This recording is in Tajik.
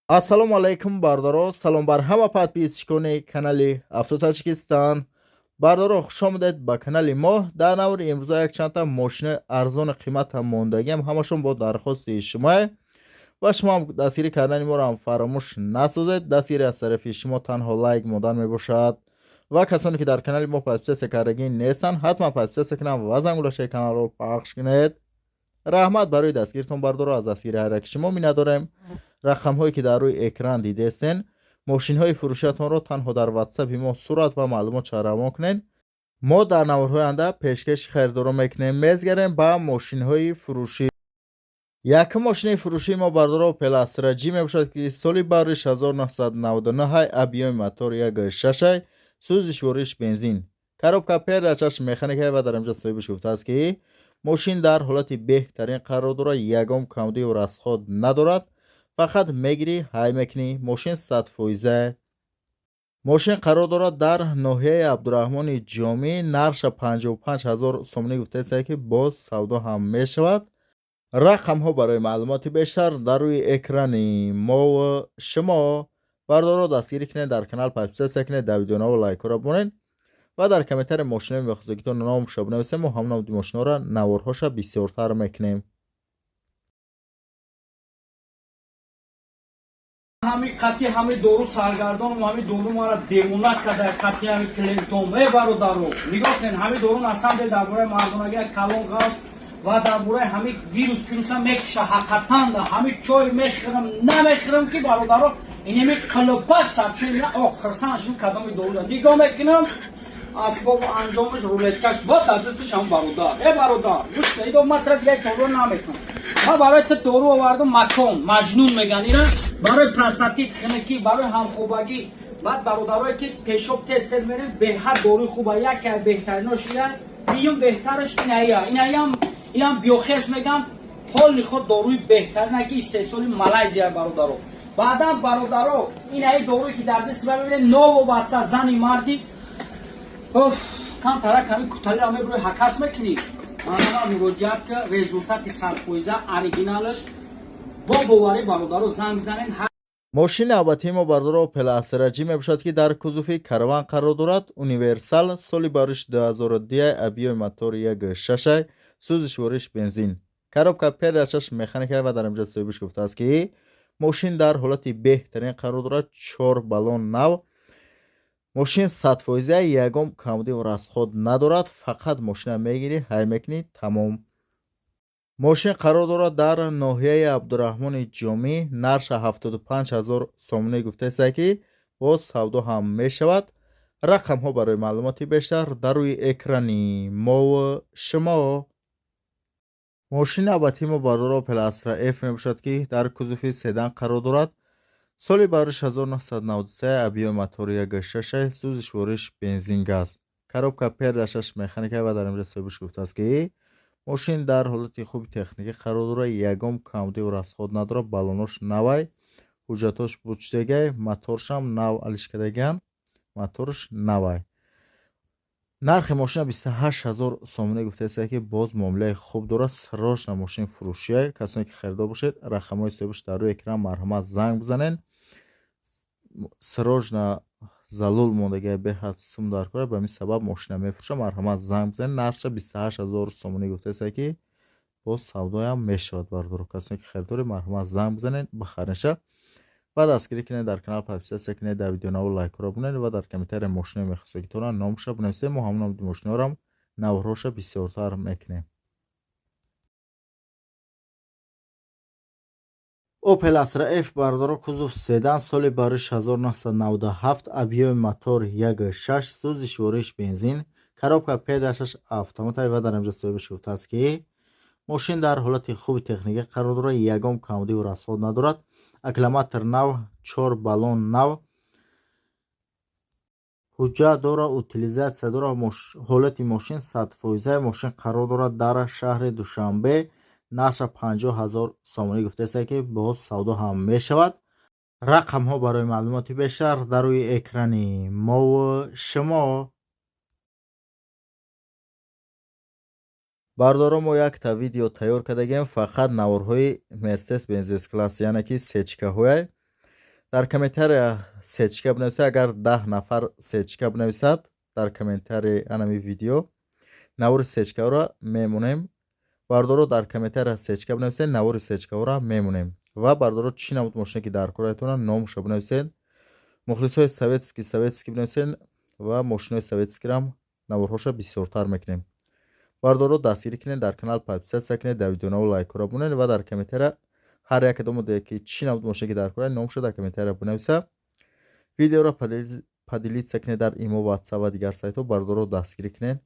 Ассалому алайкум бардоро, салом бар ҳама подписчикони канали Афсу Таҷикистон. Бардоро хушомадед ба канали мо. Дар наври имрӯза якчандта мошини арзони қиматам мондагиам, ҳамашон бо дархости шумо ва шумо ҳам дастгирӣ кардани моро ҳам фаромӯш насозед. Дастгирӣ аз тарафи шумо танҳо лайк модан мебошад ва касоне ки дар канали мо подписатсия кардагӣ нестанд, ҳатман подписатсия кунанд ва зангулашаи каналро пахш кунед. раҳмат барои дастгиртон бардоро. аз дастгири ҳайраки шумо миннатдорем. рақамҳое ки дар рӯи экран дидестен, мошинҳои фурӯшиятонро танҳо дар ватсапи мо сурат ва маълумотро равон кунед. мо дар наврҳои оянда пешкаши харидорӣ мекунем. мезгарем ба мошинҳои фурӯшӣ. якум мошини фурӯшии мо бардоро Opel Astra G мебошад ки соли бариш 1999 объёми мотор 1.6 сӯзиш вориш бензин. коробка передачаш механикае ва дар инҷо соҳибаш гуфтааст ки мошин дар ҳолати беҳтарин қарор дорад, ягон камдию расход надорад. фақат мегирӣ ҳай мекунӣ. мошин 100%. мошин қарор дорад дар ноҳияи Абдураҳмони Ҷомӣ. нарша 55 000 сомонӣ гуфтааст ки боз савдо ҳам мешавад. рақамҳо барои маълумоти бештар дар рӯи экрани мо шумо. бардоро дастгирӣ кунед, дар канал подписатсия кунед, дар видеонаво лайкҳоро бонед ва дар комментари мошинаи мехозагитон номша бинависед. мо ҳам номи мошинаро наворҳоша бисёртар мекунем. ҳами қати ҳами дору саргардон ҳами дору мара девона када қати ҳами клентон ме бародаро нигоҳ кунед. ҳами дору насанде дар бораи мардонагия калон газ ва дар бораи ҳами вирус пируса мекиша ҳақатанда ҳами чой мехӯрам намехӯрам ки бародаро инеми қилпа сабчи охирсаншин кадоми дору нигоҳ мекунам. асбобу анҷомаш рулеткаш ва дар дасташ ҳам бародар бародар гӯш идо матра дигар дору намекунам. ва барои ту дору овардум макон маҷнун меган ира барои простатит хинакӣ барои ҳамхӯбагӣ. баъд бародарое ки пешоб тез тез мерем беҳад доруи хуба яке аз беҳтаринош ия биюм беҳтараш инам биохес меган ҳоли худ доруи беҳтарина ки истеҳсоли малайзия бародаро. баъдан бародаро инаи доруи ки дар дасти ба бибинед новобаста зани марди кам тарак ҳами куталиро мебурӯи ҳакас мекунӣ. манама муроҷиат ки результати 100% оригиналаш бо боварӣ бародаро занг бизанед. мошини навбатии мо бардоро Opel Astra G мебошад ки дар кузуфи караван қарор дорад. универсал, соли бариш 2002, объёми мотор 1.6 сӯзиш вориш бензин. коробка передачаш механикае ва дар инҷо соҳибаш гуфтааст ки мошин дар ҳолати беҳтарин қарор дорад. 4 баллон нав. мошин 100%, ягон камдию расход надорад. фақат мошина мегирӣ ҳай мекунӣ, тамом. мошин қарор дорад дар ноҳияи Абдураҳмони Ҷомӣ. нарша 75 000 сомонӣ гуфтааст ки боз савдо ҳам мешавад. рақамҳо барои маълумоти бештар дар рӯи экрани мо шумо. мошини навбатии мо бардоро Opel Astra F мебошад ки дар кузуфи седан қарор дорад. соли бариш 1993, объёми мотор 1.6 сӯзиш вориш бензин газ. коробка передачаш механикае ва дар инҷо соҳибаш гуфтааст ки мошин дар ҳолати хуби техникӣ қарор дорад. ягон камдию расход надорад. баллонош навай, ҳуҷҷатош бурчидагай, моторшам нав алишкадаган, моторш навай. нархи мошина 28 000 сомонӣ гуфтааст ки боз муомилаи хуб дорад. срочно мошин фурӯшия. касоне ки харидор бошед, рақамҳои соҳибаш дар рӯи экран марҳамат занг бизанед. срочно залул мондагия беҳад сум дар кора, ба ҳамин сабаб мошина мефурӯшад. марҳамат занг бизанед. нархша 28 000 сомонӣ гуфтааст ки боз савдоям мешавад. бардоро касоне ки харидори марҳамат занг бизанед, бихариша ва дастгирӣ кунед, дар канал подписатсия кунед, дар видеонаво лайкҳоро бонед ва дар комментари мошинаи мехосагитона номша бинависед. мо ҳам номи мошинаҳорам наврҳоша бисёртар мекунем. Opel Astra F бардоро кузуф седан, соли бариш 1997, объёми мотор 1.6 сӯзиш вориш бензин. коробка передачаш автоматаи ва дар инҷо соҳибаш гуфтааст ки мошин дар ҳолати хуби техникӣ қарор дорад. ягон камдию расход надорад. аккумулятор нав, 4 баллон нав, ҳуҷҷат дорад, утилизатсия дорад. ҳолати мошин 100%. мошин қарор дорад дар шаҳри Душанбе. нарша 50 000 сомонӣ гуфтааст ки боз савдо ҳам мешавад. рақамҳо барои маълумоти бештар дар рӯи экрани мо шумо. бардоро мо якта видео тайёр кардагем. фақат наворҳои Mercedes Benz S-Class, яъне ки сечкаҳое. дар комментария сечка бинависад. Агар 10 нафар сечка бинависад дар комментарии анами видео, навори сечкаро мемонем. Бардоро дар комментария сечка бинависед, навори сечкаро мемонем. Ва бардоро чӣ намуд мошине ки дар кораятона номашо бинависед. мухлисои советский бинависед ва мошинои советскирам наворҳоша бисёртар мекунем. бардоро дастгирӣ кунед, дар канал подписатсия кунед, дар видеонаво лайкора бунед ва дар комментария ҳар як кадому деге ки чӣ намуд мошине ки дар кора номашо дар комментария бинависа. видеоро падилитсия кунед дар имо, ватсап ва дигар сайтҳо. бардоро дастгирӣ кунед.